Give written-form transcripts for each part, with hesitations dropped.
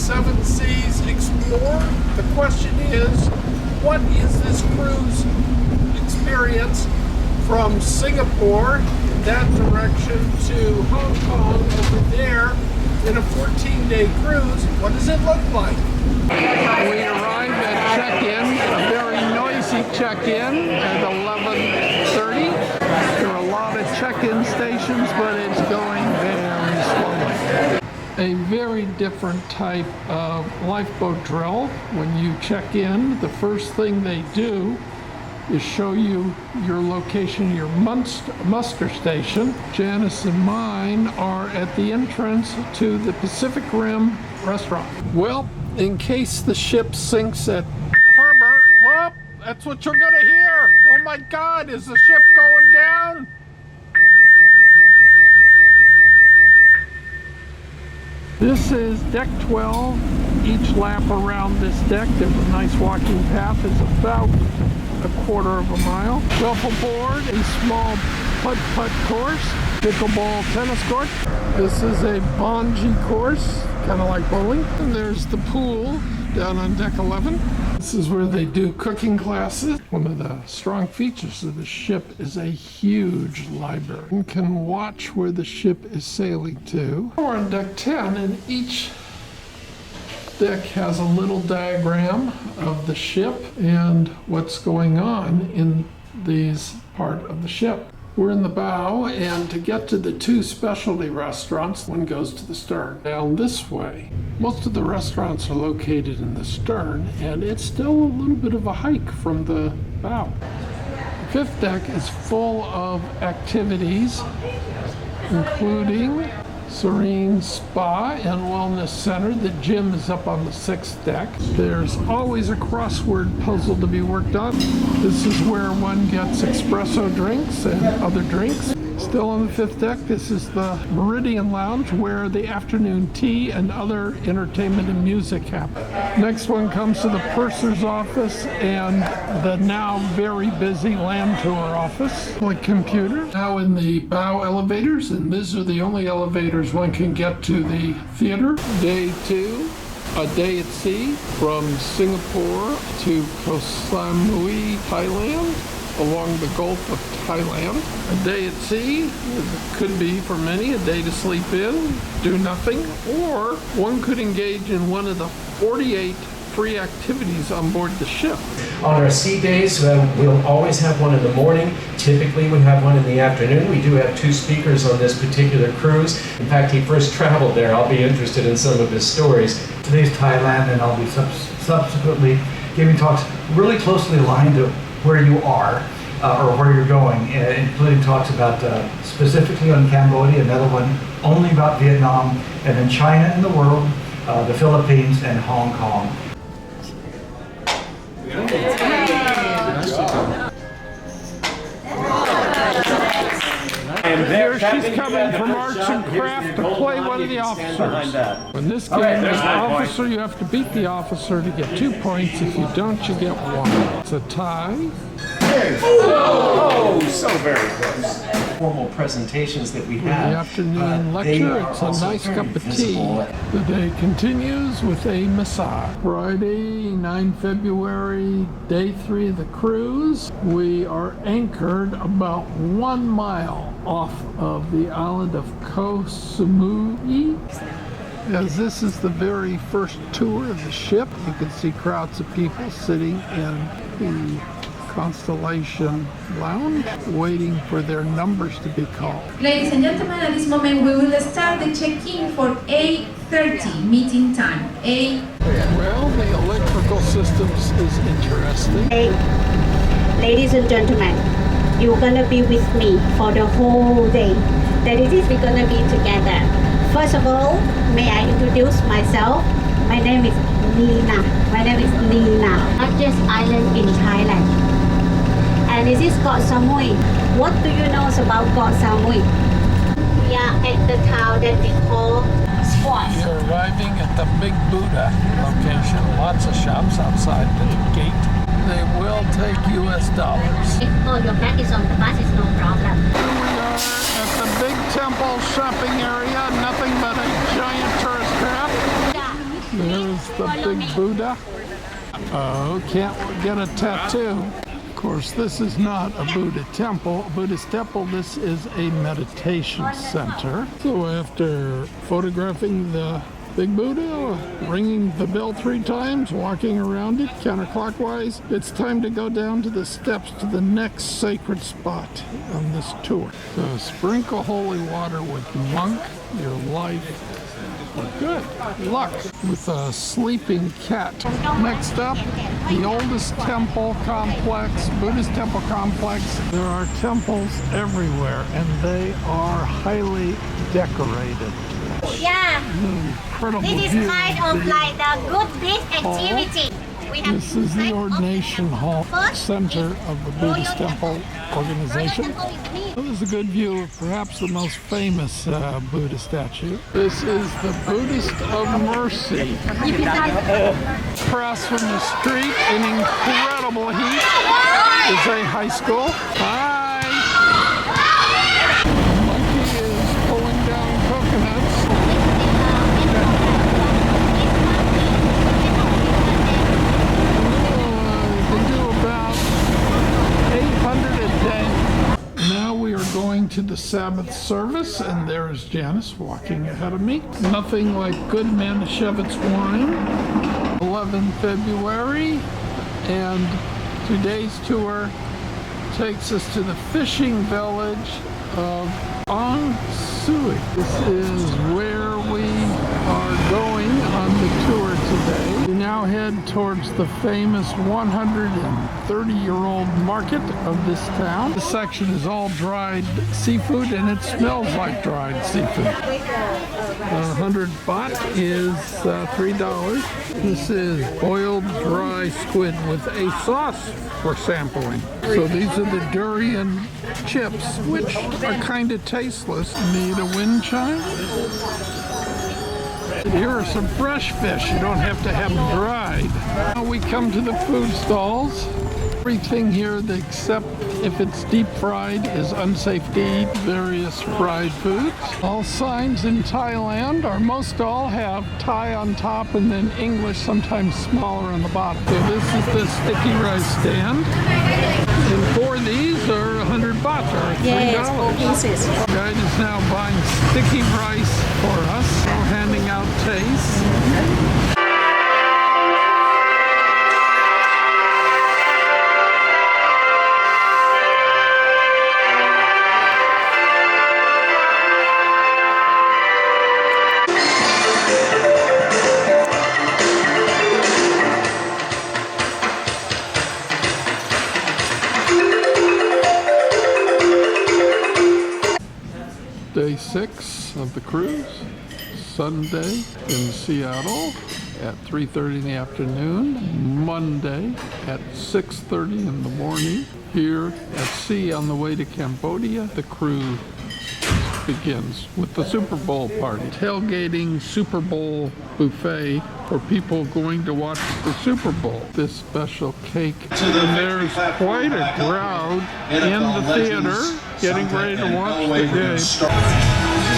seven seas, explore. The question is, what is this cruise experience from Singapore in that direction to Hong Kong over there in a 14-day cruise? What does it look like? We arrived at check-in, a very noisy check-in at 11:30. There are a lot of check-in stations, but it's going very slowly. A very different type of lifeboat drill. When you check in, the first thing they do is show you your location, your muster station. Janice and mine are at the entrance to the Pacific Rim restaurant. Well, in case the ship sinks at harbor, well, that's what you're gonna hear. Oh my God, is the ship going down? This is deck 12. Each lap around this deck, there's a nice walking path, is about a quarter of a mile. Shuffleboard, a small putt-putt course, pickleball tennis court. This is a bungee course, kind of like bowling. And there's the pool down on deck 11. This is where they do cooking classes. One of the strong features of the ship is a huge library. You can watch where the ship is sailing to. We're on deck 10, and each deck has a little diagram of the ship and what's going on in these part of the ship. We're in the bow, and to get to the two specialty restaurants, one goes to the stern. Down this way, most of the restaurants are located in the stern, and it's still a little bit of a hike from the bow. The fifth deck is full of activities, including Serene Spa and Wellness Center. The gym is up on the sixth deck. There's always a crossword puzzle to be worked on. This is where one gets espresso drinks and other drinks. Still on the fifth deck, this is the Meridian Lounge, where the afternoon tea and other entertainment and music happen. Next one comes to the purser's office and the now very busy land tour office. Like computer. Now in the bow elevators, and these are the only elevators one can get to the theater. Day 2, a day at sea from Singapore to Koh Samui, Thailand, along the Gulf of Thailand. A day at sea could be, for many, a day to sleep in, do nothing, or one could engage in one of the 48 free activities on board the ship. On our sea days, we'll always have one in the morning. Typically, we have one in the afternoon. We do have two speakers on this particular cruise. In fact, he first traveled there. I'll be interested in some of his stories. Today's Thailand, and I'll be subsequently giving talks really closely aligned to where you are or where you're going, including talks about specifically on Cambodia, another one only about Vietnam, and then China and the world, the Philippines, and Hong Kong. Here she's coming from Arts and Craft to play one of the officers. In this game, as an officer, you have to beat the officer to get 2 points. If you don't, you get 1. It's a tie. Oh, so very close. Formal presentations that we have. The afternoon lecture, it's a nice cup of tea. The day continues with a massage. Friday, 9 February, day 3 of the cruise. We are anchored about 1 mile off of the island of Koh Samui. As this is the very first tour of the ship, you can see crowds of people sitting in the Constellation Lounge, waiting for their numbers to be called. Ladies and gentlemen, at this moment we will start the check-in for 8:30 meeting time. Well, the electrical systems is interesting. Hey, ladies and gentlemen, you're gonna be with me for the whole day. That it is we're gonna be together. First of all, may I introduce myself? My name is Nina. Largest island in Thailand. And this is Koh Samui. What do you know about Koh Samui? We are at the town that we call Squats. You're arriving at the Big Buddha location. Lots of shops outside the gate. They will take US dollars. Oh, your bag is on the bus, it's no problem. Here we are at the Big Temple shopping area. Nothing but a giant tourist trap. There's the big Buddha. Oh, can't get a tattoo. Of course, this is not a Buddhist temple. This is a meditation center. So after photographing the big Buddha, ringing the bell 3 times, walking around it counterclockwise, it's time to go down to the steps to the next sacred spot on this tour. So sprinkle holy water with monk, your life. Good luck with a sleeping cat. Next up, the oldest temple complex, Buddhist temple complex. There are temples everywhere, and they are highly decorated. Yeah, Incredible this view is kind of like the good beach activity. We have This is the ordination hall, center of the Buddhist temple organization. This is a good view of perhaps the most famous Buddha statue. This is the Buddhist of Mercy. Across from the street in incredible heat is a high school. Hi! The monkey is pulling down coconuts. Going to the Sabbath service, and there's Janice walking ahead of me. Nothing like good Manischewitz wine. 11 February, and today's tour takes us to the fishing village of Koh Samui. This is where we are going on the tour today. We now head towards the famous 130-year-old market of this town. This section is all dried seafood, and it smells like dried seafood. 100 baht is $3. This is boiled dry squid with a sauce for sampling. So these are the durian chips, which are kind of tasteless. Need a wind chime? Here are some fresh fish. You don't have to have them dried. Now we come to the food stalls. Everything here, except if it's deep fried, is unsafe to eat. Various fried foods. All signs in Thailand, or most all, have Thai on top and then English, sometimes smaller on the bottom. So this is the sticky rice stand. And 4 of these are 100 baht, or $3. Yes, 4 pieces. The guide is now buying sticky rice for us. We're handing out tastes. Day 6 of the cruise, Sunday in Seattle at 3:30 in the afternoon, Monday at 6:30 in the morning. Here at sea on the way to Cambodia, the cruise begins with the Super Bowl party. Tailgating Super Bowl buffet for people going to watch the Super Bowl. This special cake. And there's quite a crowd in the theater getting ready to watch the game.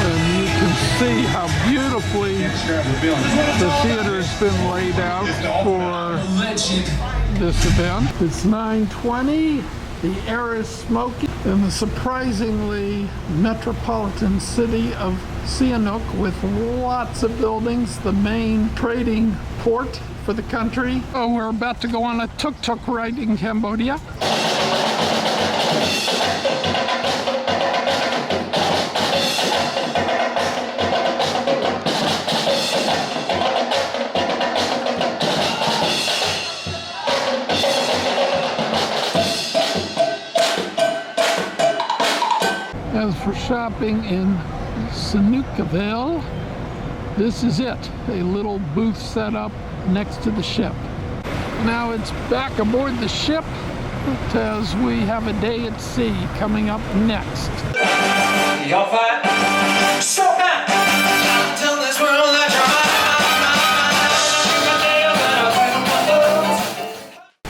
And you can see how beautifully the theater has been laid out for this event. It's 9:20. The air is smoky in the surprisingly metropolitan city of Sihanouk with lots of buildings, the main trading port for the country. Oh, we're about to go on a tuk-tuk ride in Cambodia. As for shopping in Sihanoukville, this is it, a little booth set up next to the ship. Now it's back aboard the ship as we have a day at sea coming up next.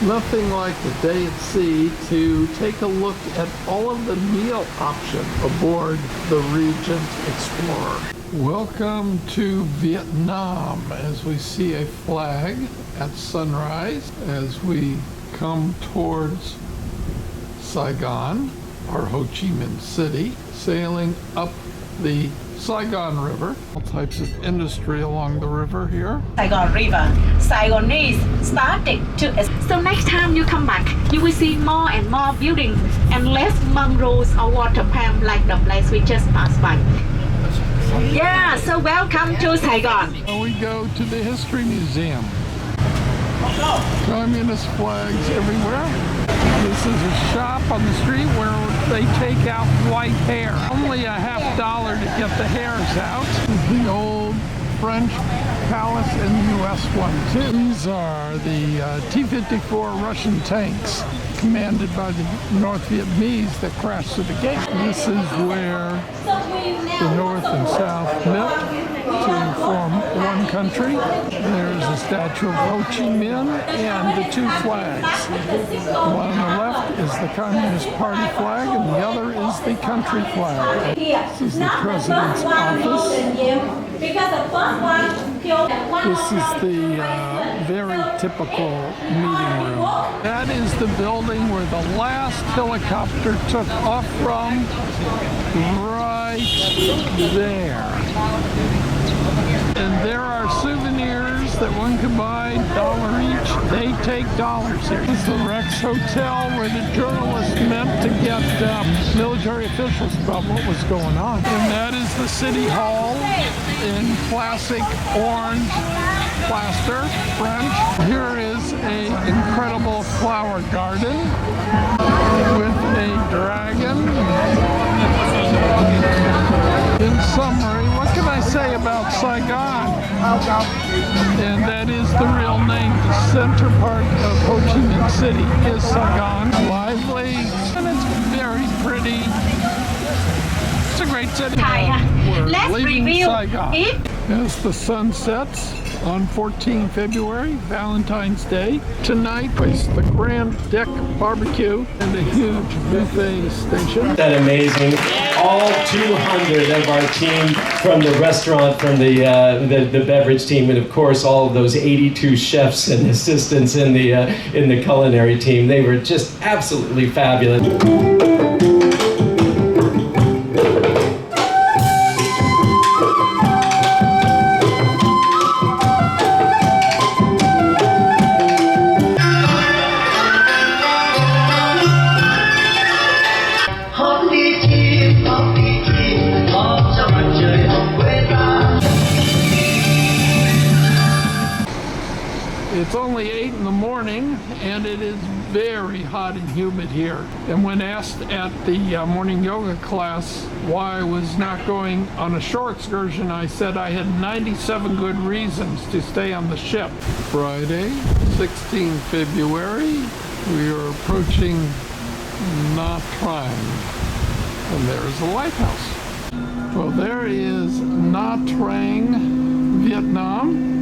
Nothing like the day at sea to take a look at all of the meal options aboard the Regent Explorer. Welcome to Vietnam as we see a flag at sunrise as we come towards Saigon, or Ho Chi Minh City, sailing up the Saigon River. All types of industry along the river here. Saigon River, Saigonese started to. So next time you come back, you will see more and more buildings and less mangroves or water palm like the place we just passed by. Yeah, so welcome to Saigon. We go to the History Museum. Communist flags everywhere. This is a shop on the street where they take out white hair. Only a $50 to get the hairs out. The old French palace and the US one too. These are the T-54 Russian tanks commanded by the North Vietnamese that crashed through the gate. This is where the North and South met to form one country. There's a statue of Ho Chi Minh and the two flags. One on the left is the Communist Party flag and the other is the country flag. This is the President's office. This is the very typical meeting room. That is the building where the last helicopter took off from, right there. And there are souvenirs that one can buy, $1 each. They take dollars here. This is the Rex Hotel where the journalists meant to get military officials about what was going on. And that is the City Hall in classic orange plaster, French. Here is an incredible flower garden with a dragon. In summary, what can I say about Saigon? And that is the real name. The center part of Ho Chi Minh City is Saigon. Lively, and it's very pretty. It's a great city. Let's leaving review Saigon. it. As the sun sets on 14 February, Valentine's Day, tonight is the Grand Deck Barbecue and a huge buffet station. That amazing. All 200 of our team from the restaurant, from the beverage team, and of course all of those 82 chefs and assistants in the culinary team. They were just absolutely fabulous. It's only 8 in the morning and it is very hot and humid here. And when asked at the morning yoga class why I was not going on a shore excursion, I said I had 97 good reasons to stay on the ship. Friday, 16 February, we are approaching Nha Trang. And there's a lighthouse. Well, there is Nha Trang, Vietnam.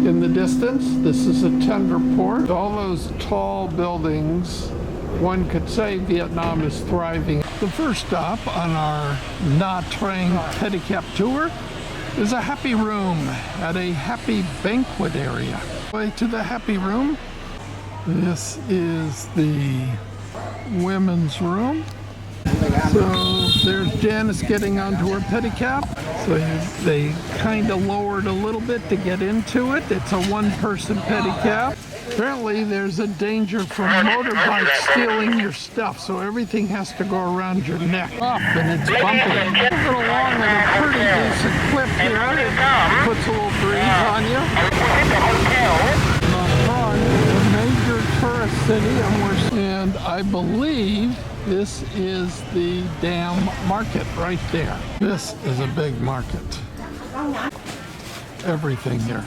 In the distance, this is a tender port. All those tall buildings, one could say Vietnam is thriving. The first stop on our Nha Trang pedicab tour is a happy room at a happy banquet area. Way to the happy room. This is the women's room. So there's Janice getting onto her pedicab. So they kind of lowered a little bit to get into it. It's a one-person pedicab. Apparently there's a danger from motorbikes stealing your stuff, so everything has to go around your neck. Up and it's bumpy. Moving along at a pretty decent clip here. It puts a little breeze on you. Nha Trang is a major tourist city, and I believe this is the Dam Market right there. This is a big market. Everything here.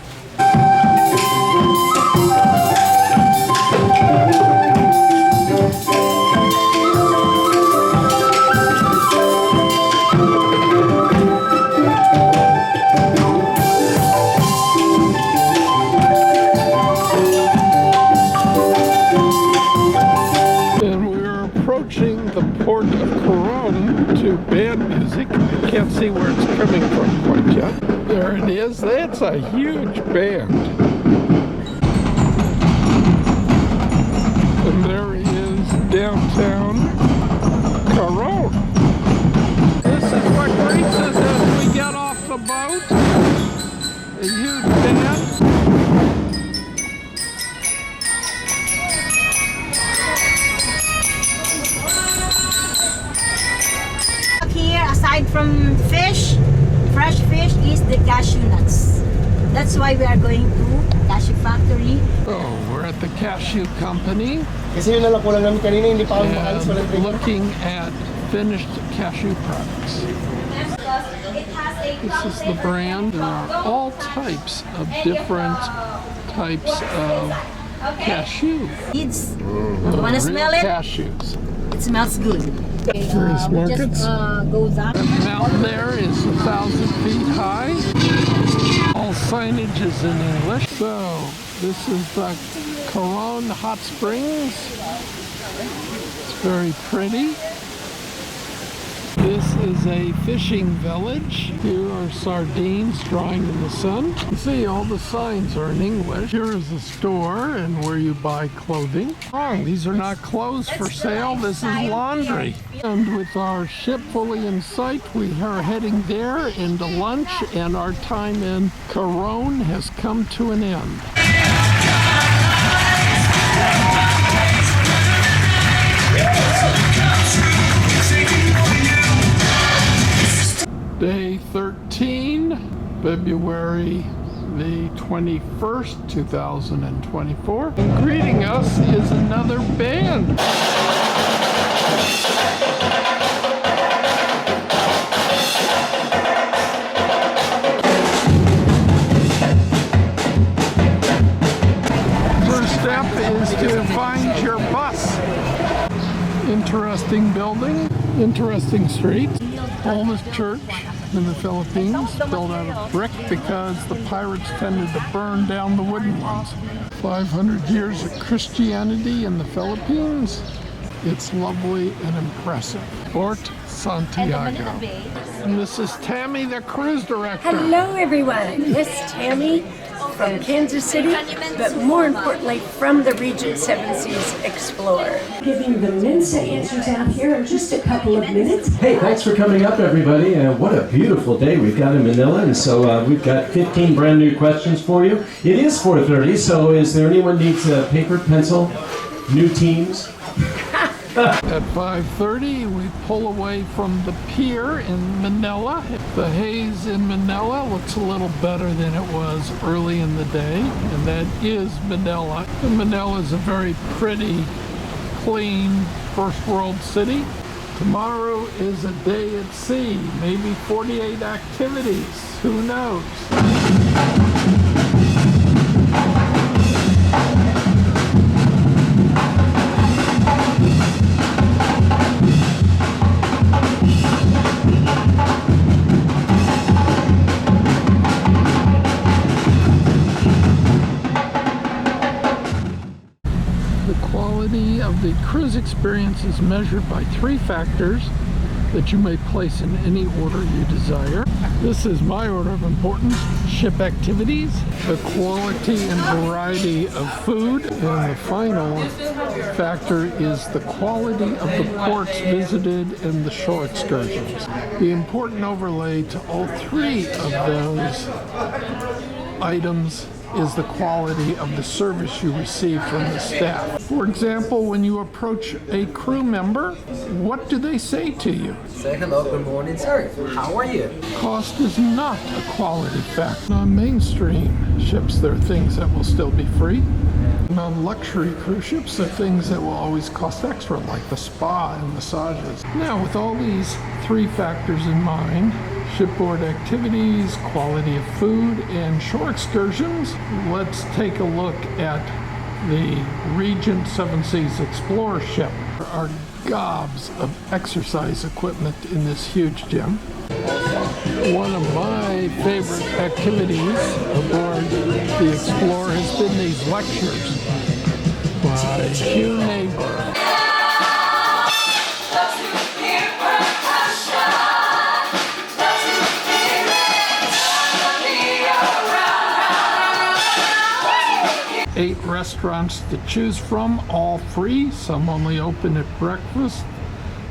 The port of Coron to band music. I can't see where it's coming from quite yet. There it is. That's a huge band. And there is downtown Coron. This is what greets us as we get off the boat. A huge band. Here, aside from fish, fresh fish is the cashew nuts. That's why we are going to cashew factory. Oh, we're at the cashew company Kasi yun na lang kulang namin kanina, hindi pa kami makaalis, walang and drink. looking at finished cashew products. This is the brand. There are all types of different types of cashew. Kids, wanna Real smell it? cashews. It smells good. Various markets. Goes up. The mountain there is 1,000 feet high. All signage is in English. So this is the Coron Hot Springs. It's very pretty. This is a fishing village. Here are sardines drying in the sun. You see, all the signs are in English. Here is a store and where you buy clothing. Oh, these are not clothes for sale. This is laundry. And with our ship fully in sight, we are heading there into lunch, and our time in Coron has come to an end. Day 13, February the 21st, 2024. And greeting us is another band. First step is to find your bus. Interesting building, interesting streets. Oldest church in the Philippines, built out of brick because the pirates tended to burn down the wooden ones. 500 years of Christianity in the Philippines. It's lovely and impressive. Fort Santiago. And this is Tammy, the cruise director. Hello everyone, this is Tammy from Kansas City, but more importantly from the Regent Seven Seas Explorer. Giving the Mensa answers out here in just a couple of minutes. Hey, thanks for coming up, everybody. What a beautiful day we've got in Manila. And so we've got 15 brand new questions for you. It is 4:30, so is there anyone needs a paper, pencil, new teams? At 5:30, we pull away from the pier in Manila. The haze in Manila looks a little better than it was early in the day, and that is Manila. And Manila is a very pretty, clean, first world city. Tomorrow is a day at sea, maybe 48 activities, who knows? Of the cruise experience is measured by 3 factors that you may place in any order you desire. This is my order of importance: ship activities, the quality and variety of food, and the final factor is the quality of the ports visited and the shore excursions. The important overlay to all 3 of those items is the quality of the service you receive from the staff. For example, when you approach a crew member, what do they say to you? Say hello, good morning, sir. How are you? Cost is not a quality factor. On mainstream ships, there are things that will still be free. And on luxury cruise ships, there are things that will always cost extra, like the spa and massages. Now, with all these 3 factors in mind, shipboard activities, quality of food, and shore excursions, let's take a look at the Regent Seven Seas Explorer ship. There are gobs of exercise equipment in this huge gym. One of my favorite activities aboard the Explorer has been these lectures by Hugh Neighbor. 8 restaurants to choose from, all free. Some only open at breakfast,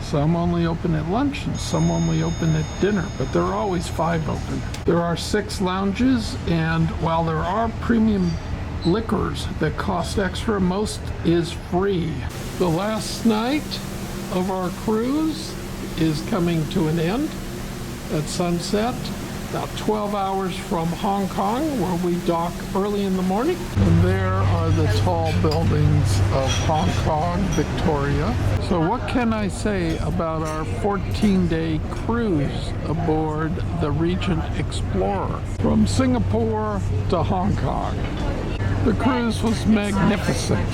some only open at lunch, and some only open at dinner, but there are always 5 open. There are 6 lounges, and while there are premium liquors that cost extra, most is free. The last night of our cruise is coming to an end at sunset, about 12 hours from Hong Kong, where we dock early in the morning. And there are the tall buildings of Hong Kong, Victoria. So what can I say about our 14-day cruise aboard the Regent Explorer from Singapore to Hong Kong? The cruise was magnificent.